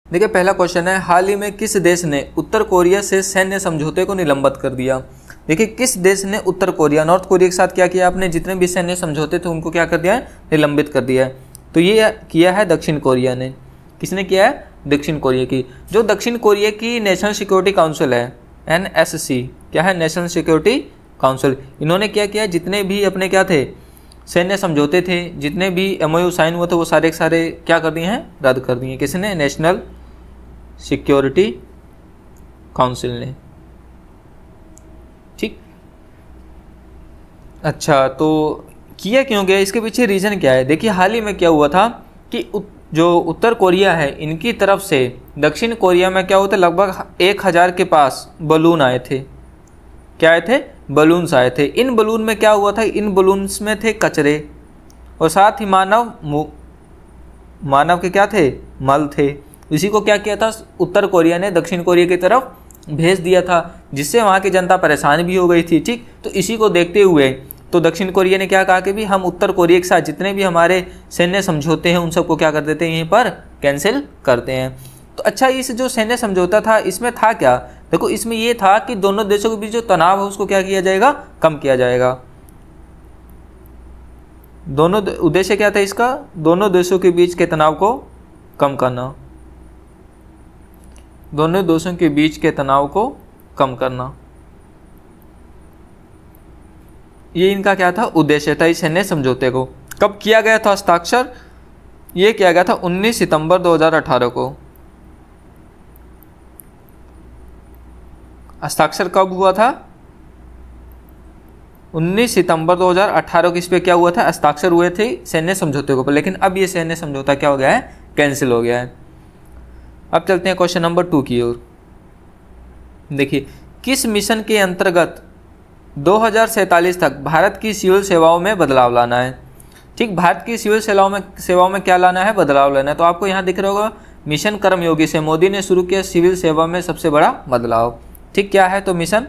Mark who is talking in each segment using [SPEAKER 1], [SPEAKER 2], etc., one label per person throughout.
[SPEAKER 1] देखिए पहला क्वेश्चन है, हाल ही में किस देश ने उत्तर कोरिया से सैन्य समझौते को निलंबित कर दिया। देखिए किस देश ने उत्तर कोरिया, नॉर्थ कोरिया के साथ क्या किया आपने, जितने भी सैन्य समझौते थे उनको क्या कर दिया है, निलंबित कर दिया है। तो ये किया है दक्षिण कोरिया ने। किसने किया है, दक्षिण कोरिया की। जो दक्षिण कोरिया की नेशनल सिक्योरिटी काउंसिल है, NSC, क्या है, नेशनल सिक्योरिटी काउंसिल, इन्होंने क्या किया, जितने भी अपने क्या थे सैन्य समझौते थे, जितने भी MOU साइन हुए थे वो सारे के सारे क्या कर दिए हैं, रद्द कर दिए। किसने, नेशनल सिक्योरिटी काउंसिल ने। ठीक, अच्छा तो किया क्यों गया, इसके पीछे रीज़न क्या है। देखिए हाल ही में क्या हुआ था कि जो उत्तर कोरिया है इनकी तरफ से दक्षिण कोरिया में क्या होता है, लगभग 1000 के पास बलून आए थे। क्या आए थे, बलून्स आए थे। इन बलून में क्या हुआ था, इन बलून्स में थे कचरे और साथ ही मानव के क्या थे, मल थे। इसी को क्या किया था, उत्तर कोरिया ने दक्षिण कोरिया की तरफ भेज दिया था, जिससे वहाँ की जनता परेशान भी हो गई थी। ठीक, तो इसी को देखते हुए तो दक्षिण कोरिया ने क्या कहा कि भी हम उत्तर कोरिया के साथ जितने भी हमारे सैन्य समझौते हैं उन सबको क्या कर देते हैं, यहीं पर कैंसिल करते हैं। तो अच्छा, इस जो सैन्य समझौता था इसमें था क्या, देखो इसमें ये था कि दोनों देशों के बीच जो तनाव है उसको क्या किया जाएगा, कम किया जाएगा। दोनों उद्देश्य क्या था इसका, दोनों देशों के बीच के तनाव को कम करना, दोनों देशों के बीच के तनाव को कम करना, ये इनका क्या था, उद्देश्य था इस सैन्य समझौते को। कब किया गया था हस्ताक्षर, ये किया गया था 19 सितंबर 2018 को। हस्ताक्षर कब हुआ था, 19 सितंबर 2018 को इस पे क्या हुआ था, हस्ताक्षर हुए थे सैन्य समझौते के ऊपर। लेकिन अब ये सैन्य समझौता क्या हो गया है, कैंसिल हो गया है। अब चलते हैं क्वेश्चन नंबर 2 की ओर। देखिए किस मिशन के अंतर्गत 2047 तक भारत की सिविल सेवाओं में बदलाव लाना है। ठीक, भारत की सिविल सेवाओं में क्या लाना है, बदलाव लाना है। तो आपको यहाँ दिख रहा होगा मिशन कर्मयोगी से मोदी ने शुरू किया सिविल सेवा में सबसे बड़ा बदलाव। ठीक, क्या है, तो मिशन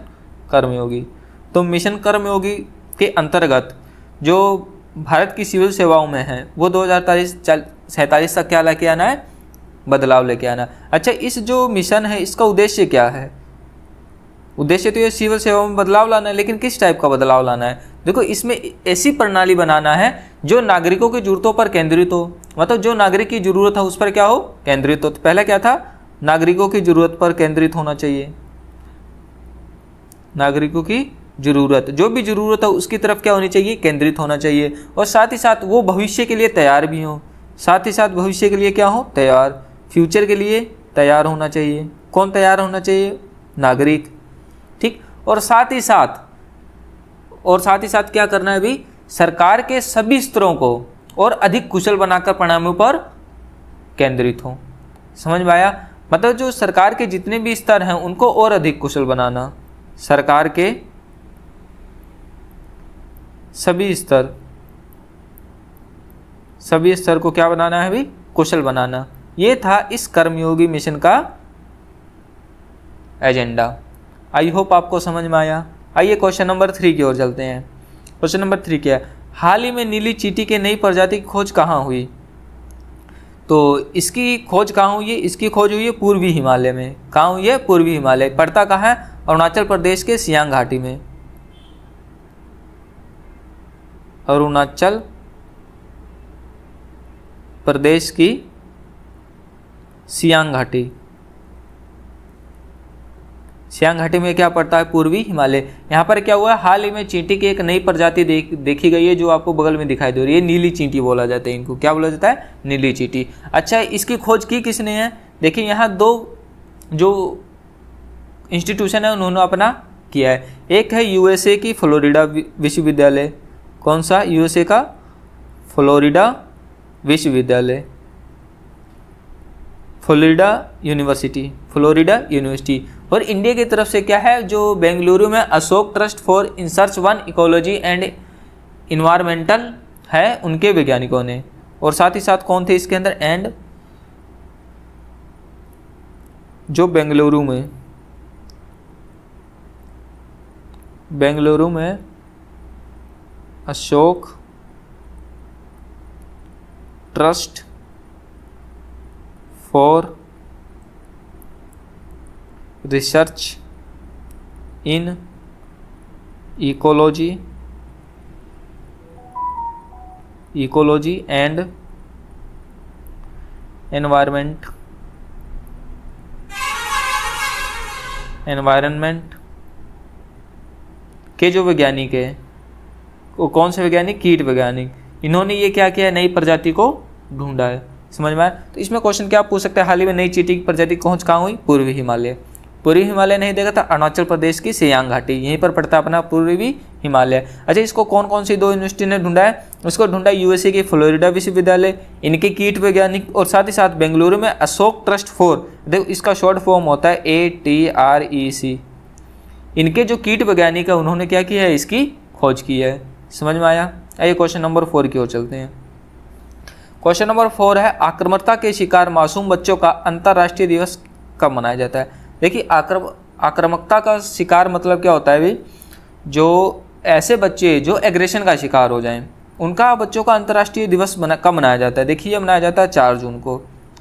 [SPEAKER 1] कर्मयोगी। तो मिशन कर्मयोगी के अंतर्गत जो भारत की सिविल सेवाओं में है वो 2047 तक क्या लेके आना है, बदलाव लेके आना। अच्छा, इस जो मिशन है इसका उद्देश्य क्या है, उद्देश्य तो ये सिविल सेवाओं में बदलाव लाना है, लेकिन किस टाइप का बदलाव लाना है। देखो इसमें ऐसी प्रणाली बनाना है जो नागरिकों की जरूरतों पर केंद्रित हो, मतलब जो नागरिक की जरूरत है उस पर क्या हो, केंद्रित हो। तो पहला क्या था, नागरिकों की जरूरत पर केंद्रित होना चाहिए, नागरिकों की जरूरत, जो भी जरूरत है उसकी तरफ क्या होनी चाहिए, केंद्रित होना चाहिए। और साथ ही साथ वो भविष्य के लिए तैयार भी हो, साथ ही साथ भविष्य के लिए क्या हो, तैयार, फ्यूचर के लिए तैयार होना चाहिए। कौन तैयार होना चाहिए, नागरिक। ठीक, और साथ ही साथ क्या करना है अभी, सरकार के सभी स्तरों को और अधिक कुशल बनाकर परिणामों पर केंद्रित हो। समझ में आया, मतलब जो सरकार के जितने भी स्तर हैं उनको और अधिक कुशल बनाना, सरकार के सभी स्तर को क्या बनाना है अभी, कुशल बनाना। ये था इस कर्मयोगी मिशन का एजेंडा। आई होप आपको समझ में आया। आइए क्वेश्चन नंबर 3 की ओर चलते हैं। क्वेश्चन नंबर 3 क्या है, हाल ही में नीली चींटी के नई प्रजाति की खोज कहाँ हुई। तो इसकी खोज कहाँ हुई है, इसकी खोज हुई है पूर्वी हिमालय में। कहाँ हुई है, पूर्वी हिमालय। पड़ता कहाँ है, अरुणाचल प्रदेश के सियांग घाटी में, अरुणाचल प्रदेश की सियांग घाटी। सियांग घाटी में क्या पड़ता है, पूर्वी हिमालय। यहाँ पर क्या हुआ है, हाल ही में चींटी की एक नई प्रजाति देखी गई है जो आपको बगल में दिखाई दे रही है, नीली चींटी बोला जाता है इनको। क्या बोला जाता है, नीली चींटी। अच्छा, इसकी खोज की किसने है, देखिए यहाँ 2 जो इंस्टीट्यूशन है उन्होंने अपना किया है। एक है USA की फ्लोरिडा विश्वविद्यालय। कौन सा, USA का फ्लोरिडा विश्वविद्यालय, फ्लोरिडा यूनिवर्सिटी। और इंडिया की तरफ से क्या है, जो बेंगलुरु में Ashoka trust for research in ecology and environmental है, उनके वैज्ञानिकों ने। और साथ ही साथ कौन थे इसके अंदर, एंड जो बेंगलुरु में Ashoka trust for research in ecology and environment के जो वैज्ञानिक है, वो कौन से वैज्ञानिक? कीट वैज्ञानिक। इन्होंने ये क्या किया है? नई प्रजाति को ढूंढा है। समझ में आया? तो इसमें क्वेश्चन क्या पूछ सकते हैं? हाल ही में नई चींटी की प्रजाति खोज कहाँ हुई? पूर्वी हिमालय। पूर्वी हिमालय नहीं देखा था, अरुणाचल प्रदेश की सियांग घाटी, यहीं पर पड़ता है अपना पूर्वी हिमालय। अच्छा, इसको कौन कौन सी 2 यूनिवर्सिटी ने ढूंढा है? उसको ढूंढा यूएसए की फ्लोरिडा विश्वविद्यालय, इनके कीट वैज्ञानिक, और साथ ही साथ बेंगलुरु में अशोक ट्रस्ट फॉर, देखो इसका शॉर्ट फॉर्म होता है ATREC। इनके जो कीट वैज्ञानिक है उन्होंने क्या किया है? इसकी खोज की है। समझ में आया? आइए क्वेश्चन नंबर 4 की ओर चलते हैं। क्वेश्चन नंबर 4 है, आक्रामकता के शिकार मासूम बच्चों का अंतर्राष्ट्रीय दिवस कब मनाया जाता है? देखिए, आक्रामकता का शिकार मतलब क्या होता है भाई? जो ऐसे बच्चे जो एग्रेशन का शिकार हो जाएं, उनका बच्चों का अंतर्राष्ट्रीय दिवस कब मनाया जाता है? देखिए, मनाया जाता है 4 जून को।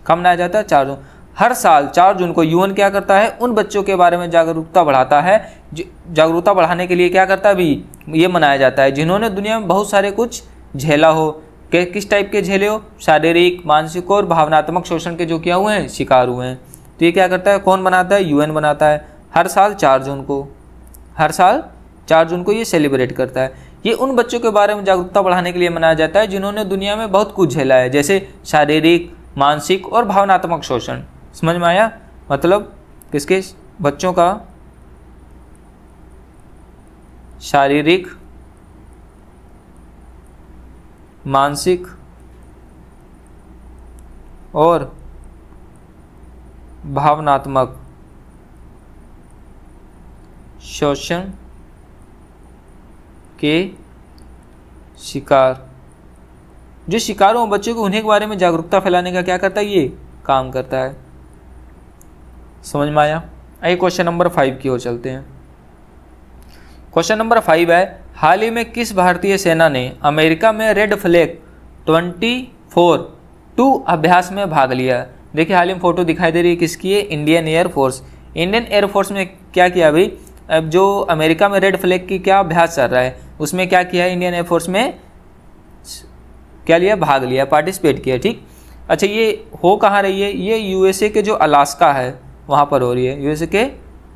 [SPEAKER 1] कब मनाया जाता है? 4 जून। हर साल 4 जून को यूएन क्या करता है? उन बच्चों के बारे में जागरूकता बढ़ाता है। जागरूकता बढ़ाने के लिए क्या करता है भी? ये मनाया जाता है जिन्होंने दुनिया में बहुत सारे कुछ झेला हो। किस टाइप के झेले हो? शारीरिक, मानसिक और भावनात्मक शोषण के जो क्या हुए हैं? शिकार हुए हैं। तो ये क्या करता है? कौन बनाता है? यूएन बनाता है। हर साल 4 जून को, हर साल 4 जून को ये सेलिब्रेट करता है। ये उन बच्चों के बारे में जागरूकता बढ़ाने के लिए मनाया जाता है जिन्होंने दुनिया में बहुत कुछ झेला है, जैसे शारीरिक, मानसिक और भावनात्मक शोषण। समझ में आया? मतलब किसके? बच्चों का शारीरिक, मानसिक और भावनात्मक शोषण के शिकार, जो शिकार हो बच्चों को, उन्हीं के बारे में जागरूकता फैलाने का क्या करता है? ये काम करता है। समझ में आया? आइए क्वेश्चन नंबर 5 की ओर चलते हैं। क्वेश्चन नंबर 5 है, हाल ही में किस भारतीय सेना ने अमेरिका में रेड फ्लैग 24-2 अभ्यास में भाग लिया? देखिए, हाल ही में फोटो दिखाई दे रही है, किसकी है? Indian air force. इंडियन एयरफोर्स में क्या किया भाई? अब जो अमेरिका में रेड फ्लैग की क्या अभ्यास चल रहा है, उसमें क्या किया है? इंडियन एयरफोर्स में क्या लिया? भाग लिया, पार्टिसिपेट किया। ठीक। अच्छा, ये हो कहाँ रही है? ये यूएसए के जो अलास्का है वहाँ पर हो रही है। यूएसए के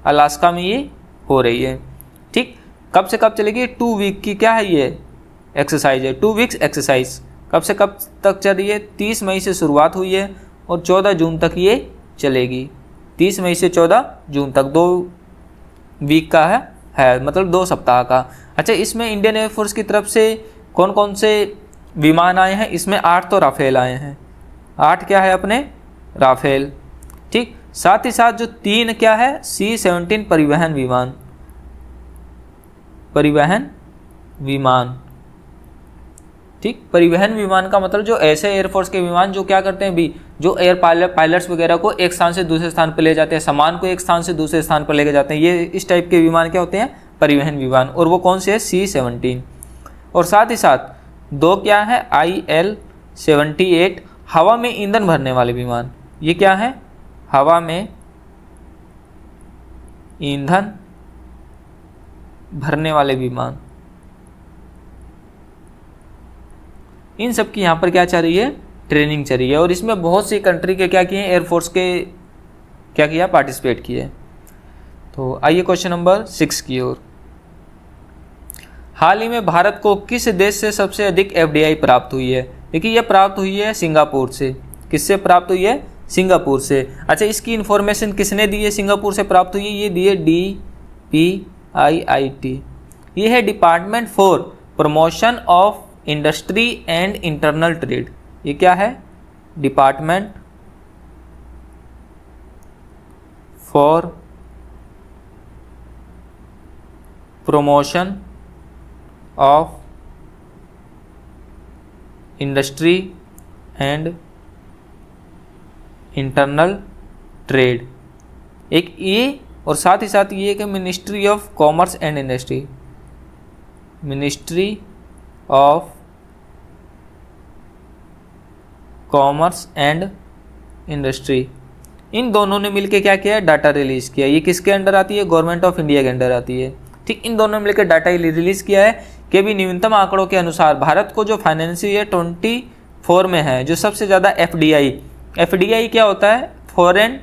[SPEAKER 1] अलास्का में ये हो रही है। ठीक। कब से कब चलेगी? 2 वीक की क्या है ये एक्सरसाइज है, 2 वीक्स एक्सरसाइज। कब से कब तक चल रही है? 30 मई से शुरुआत हुई है और 14 जून तक ये चलेगी। 30 मई से 14 जून तक 2 वीक का है मतलब 2 सप्ताह का। अच्छा, इसमें इंडियन एयरफोर्स की तरफ से कौन कौन से विमान आए हैं? इसमें 8 तो राफेल आए हैं। 8 क्या है? अपने राफेल। ठीक। साथ ही साथ जो 3 क्या है? C-17 परिवहन विमान। ठीक। परिवहन विमान का मतलब जो ऐसे एयरफोर्स के विमान जो क्या करते हैं भी, जो एयर पायलट्स वगैरह को एक स्थान से दूसरे स्थान पर ले जाते हैं, सामान को एक स्थान से दूसरे स्थान पर लेके जाते हैं, ये इस टाइप के विमान क्या होते हैं? परिवहन विमान। और वो कौन से है? C-17। और साथ ही साथ 2 क्या है? IL-78 हवा में ईंधन भरने वाले विमान। ये क्या है? हवा में ईंधन भरने वाले विमान। इन सब की यहाँ पर क्या चल रही है? ट्रेनिंग चल रही है। और इसमें बहुत सी कंट्री के क्या किए हैं? एयरफोर्स के क्या किया? पार्टिसिपेट किए। तो आइए क्वेश्चन नंबर 6 की ओर। हाल ही में भारत को किस देश से सबसे अधिक FDI प्राप्त हुई है? देखिए, यह प्राप्त हुई है सिंगापुर से। किससे प्राप्त हुई है? सिंगापुर से। अच्छा, इसकी इन्फॉर्मेशन किसने दी है? सिंगापुर से प्राप्त हुई है, ये दी है DPIIT। ये है department for promotion of industry and internal trade. ये क्या है? Department for promotion of industry and internal trade. एक ये, और साथ ही साथ ये कि ministry of commerce and industry. Ministry of commerce and industry, इन दोनों ने मिलकर क्या किया, डाटा रिलीज किया। ये किसके अंडर आती है, गवर्नमेंट ऑफ इंडिया के अंडर आती है। ठीक, इन दोनों ने मिलकर डाटा रिलीज किया है कि अभी न्यूनतम आंकड़ों के अनुसार भारत को जो फाइनेंशियल ईयर 24 में है, जो सबसे ज़्यादा एफडीआई क्या होता है, फॉरेन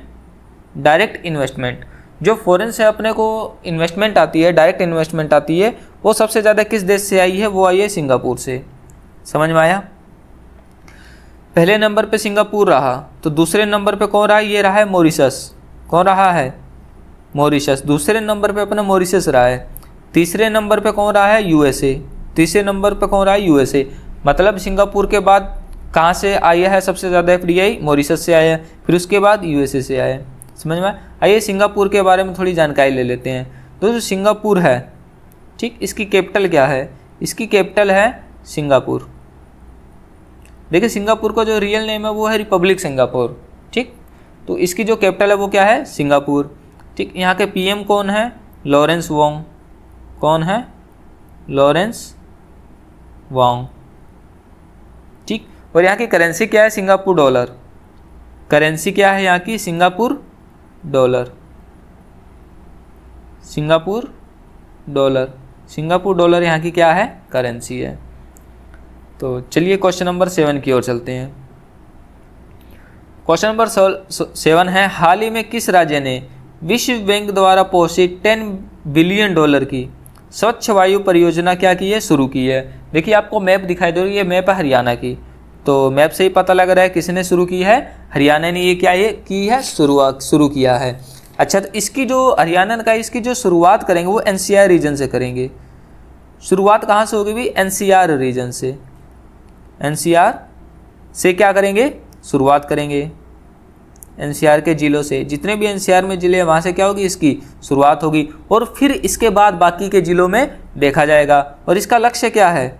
[SPEAKER 1] डायरेक्ट इन्वेस्टमेंट, जो फॉरेन से अपने को इन्वेस्टमेंट आती है, डायरेक्ट इन्वेस्टमेंट आती है, वो सबसे ज़्यादा किस देश से आई है, वो आई है सिंगापुर से। समझ में आया। पहले नंबर पे सिंगापुर रहा, तो दूसरे नंबर पे कौन रहा, ये रहा है मॉरिशस। कौन रहा है, मॉरिशस। दूसरे नंबर पे अपना मॉरिशस रहा है। तीसरे नंबर पे कौन रहा है, यूएसए। तीसरे नंबर पे कौन रहा है, यूएसए। मतलब सिंगापुर के बाद कहाँ से आया है सबसे ज़्यादा एफडीआई, मॉरिशस से आया है, फिर उसके बाद यूएसए से आया है। समझ में। आइए सिंगापुर के बारे में थोड़ी जानकारी ले लेते हैं। तो जो सिंगापुर है, ठीक, इसकी कैपिटल क्या है, इसकी कैपिटल है सिंगापुर। देखिए सिंगापुर का जो रियल नेम है वो है रिपब्लिक सिंगापुर। ठीक, तो इसकी जो कैपिटल है वो क्या है, सिंगापुर। ठीक, यहाँ के पीएम कौन है, लॉरेंस वोंग। कौन है, लॉरेंस वोंग। ठीक, और यहाँ की करेंसी क्या है, सिंगापुर डॉलर। करेंसी क्या है यहाँ की, Singapore dollar. Singapore dollar, Singapore dollar यहाँ की क्या है, करेंसी है। तो चलिए क्वेश्चन नंबर 7 की ओर चलते हैं। क्वेश्चन नंबर 7 है, हाल ही में किस राज्य ने विश्व बैंक द्वारा पोषित 10 बिलियन डॉलर की स्वच्छ वायु परियोजना क्या की है, शुरू की है। देखिए आपको मैप दिखाई दे रही है, ये मैप है हरियाणा की। तो मैप से ही पता लग रहा है किसने शुरू की है, हरियाणा ने ये क्या ये की है, शुरू किया है। अच्छा, तो इसकी जो हरियाणा का इसकी जो शुरुआत करेंगे वो एनसीआर रीजन से करेंगे। शुरुआत कहाँ से होगी भी, एनसीआर रीजन से। एनसीआर से क्या करेंगे, शुरुआत करेंगे। एनसीआर के जिलों से, जितने भी एनसीआर में जिले हैं वहाँ से क्या होगी, इसकी शुरुआत होगी, और फिर इसके बाद बाकी के जिलों में देखा जाएगा। और इसका लक्ष्य क्या है,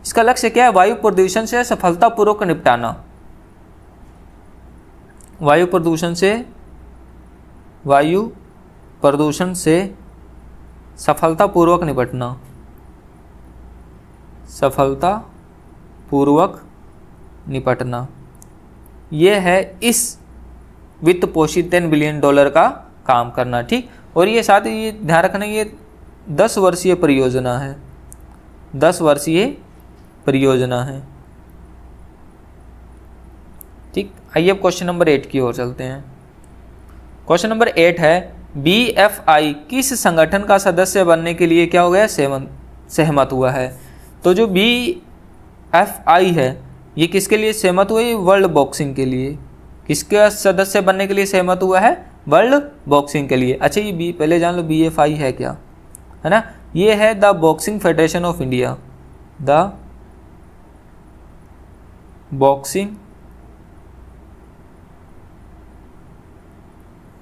[SPEAKER 1] इसका लक्ष्य क्या है, वायु प्रदूषण से सफलतापूर्वक निपटाना। वायु प्रदूषण से सफलतापूर्वक निपटना, सफलतापूर्वक निपटना, ये है इस वित्त पोषित 10 बिलियन डॉलर का काम करना। ठीक, और ये साथ ही ये ध्यान रखना, ये 10 वर्षीय परियोजना है, 10 वर्षीय परियोजना है। ठीक, आइए अब क्वेश्चन नंबर 8 की ओर चलते हैं। क्वेश्चन नंबर 8 है, BFI किस संगठन का सदस्य बनने के लिए क्या हो गया, सहमत हुआ है। तो जो BFI है ये किसके लिए सहमत हुआ है, वर्ल्ड बॉक्सिंग के लिए। किसके सदस्य बनने के लिए सहमत हुआ है, वर्ल्ड बॉक्सिंग के लिए। अच्छा, ये पहले जान लो BFI है क्या, है ना, ये है the boxing federation of India. The boxing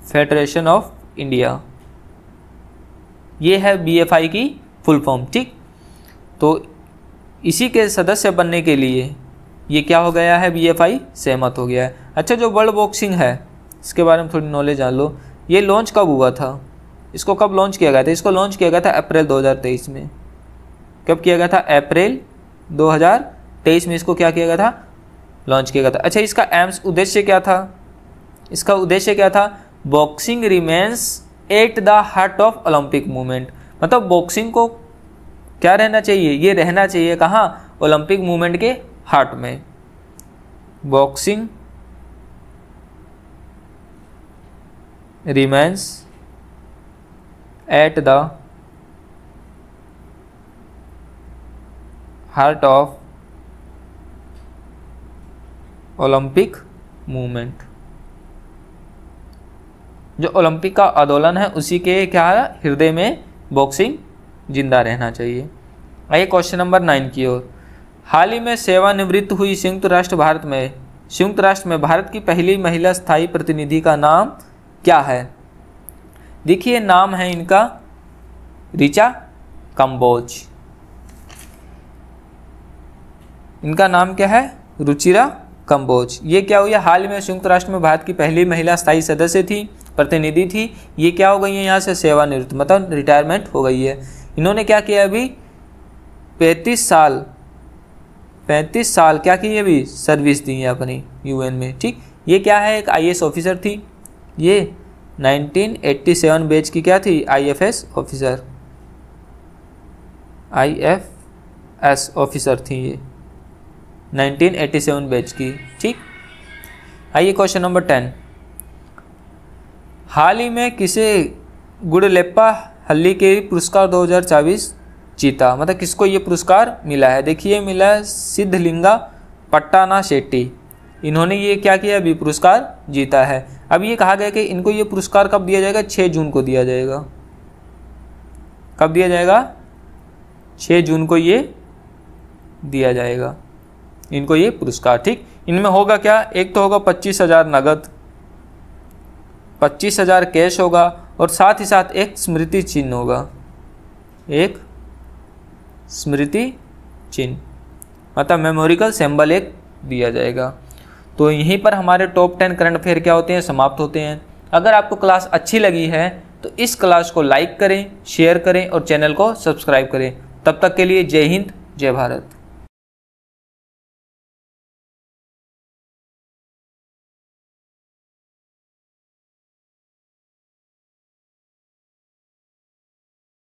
[SPEAKER 1] federation of India, ये है BFI की फुल फॉर्म। ठीक, तो इसी के सदस्य बनने के लिए ये क्या हो गया है, BFI सहमत हो गया है। अच्छा, जो वर्ल्ड बॉक्सिंग है इसके बारे में थोड़ी नॉलेज जान लो। ये लॉन्च कब हुआ था, इसको कब लॉन्च किया गया था, इसको लॉन्च किया गया था अप्रैल 2023 में। कब किया गया था, अप्रैल 2023 में इसको क्या किया गया था, लॉन्च किया गया था। अच्छा, इसका एम्स उद्देश्य क्या था, इसका उद्देश्य क्या था, boxing remains at the heart of Olympic movement. मतलब बॉक्सिंग को क्या रहना चाहिए, ये रहना चाहिए कहाँ, ओलंपिक मूवमेंट के हार्ट में। Boxing remains at the heart of Olympic movement. जो ओलंपिक का आंदोलन है उसी के क्या हृदय में बॉक्सिंग जिंदा रहना चाहिए। आइए क्वेश्चन नंबर 9 की ओर। हाल ही में सेवानिवृत्त हुई संयुक्त राष्ट्र में भारत की पहली महिला स्थायी प्रतिनिधि का नाम क्या है। देखिए नाम है इनका रिचा कंबोज। इनका नाम क्या है, रुचिरा कंबोज। ये क्या हुई, हाल में संयुक्त राष्ट्र में भारत की पहली महिला स्थायी सदस्य थी, प्रतिनिधि थी। ये क्या हो गई है, यहाँ से सेवानिवृत्त मतलब रिटायरमेंट हो गई है। इन्होंने क्या किया, अभी 35 साल क्या की, अभी सर्विस दी है अपनी यूएन में। ठीक, ये क्या है, एक IAS ऑफिसर थी, ये 1987 बैच की क्या थी, IFS ऑफिसर, IFS ऑफिसर थी ये 1987 बैच की। ठीक, आइए क्वेश्चन नंबर 10, हाल ही में किसे गुडलेप्पा हल्लीकेरी पुरस्कार 2024 जीता, मतलब किसको ये पुरस्कार मिला है। देखिए मिला है सिद्धलिंगा पट्टाना शेट्टी, इन्होंने ये क्या किया, अभी पुरस्कार जीता है। अब ये कहा गया कि इनको ये पुरस्कार कब दिया जाएगा, 6 जून को दिया जाएगा। कब दिया जाएगा, 6 जून को ये दिया जाएगा इनको ये पुरस्कार। ठीक, इनमें होगा क्या, एक तो होगा 25,000 नगद, 25,000 कैश होगा, और साथ ही साथ एक स्मृति चिन्ह होगा, एक स्मृति चिन्ह, मतलब मेमोरिकल सिंबल एक दिया जाएगा। तो यहीं पर हमारे टॉप 10 करंट अफेयर क्या होते हैं, समाप्त होते हैं। अगर आपको क्लास अच्छी लगी है तो इस क्लास को लाइक करें, शेयर करें और चैनल को सब्सक्राइब करें। तब तक के लिए जय हिंद, जय भारत।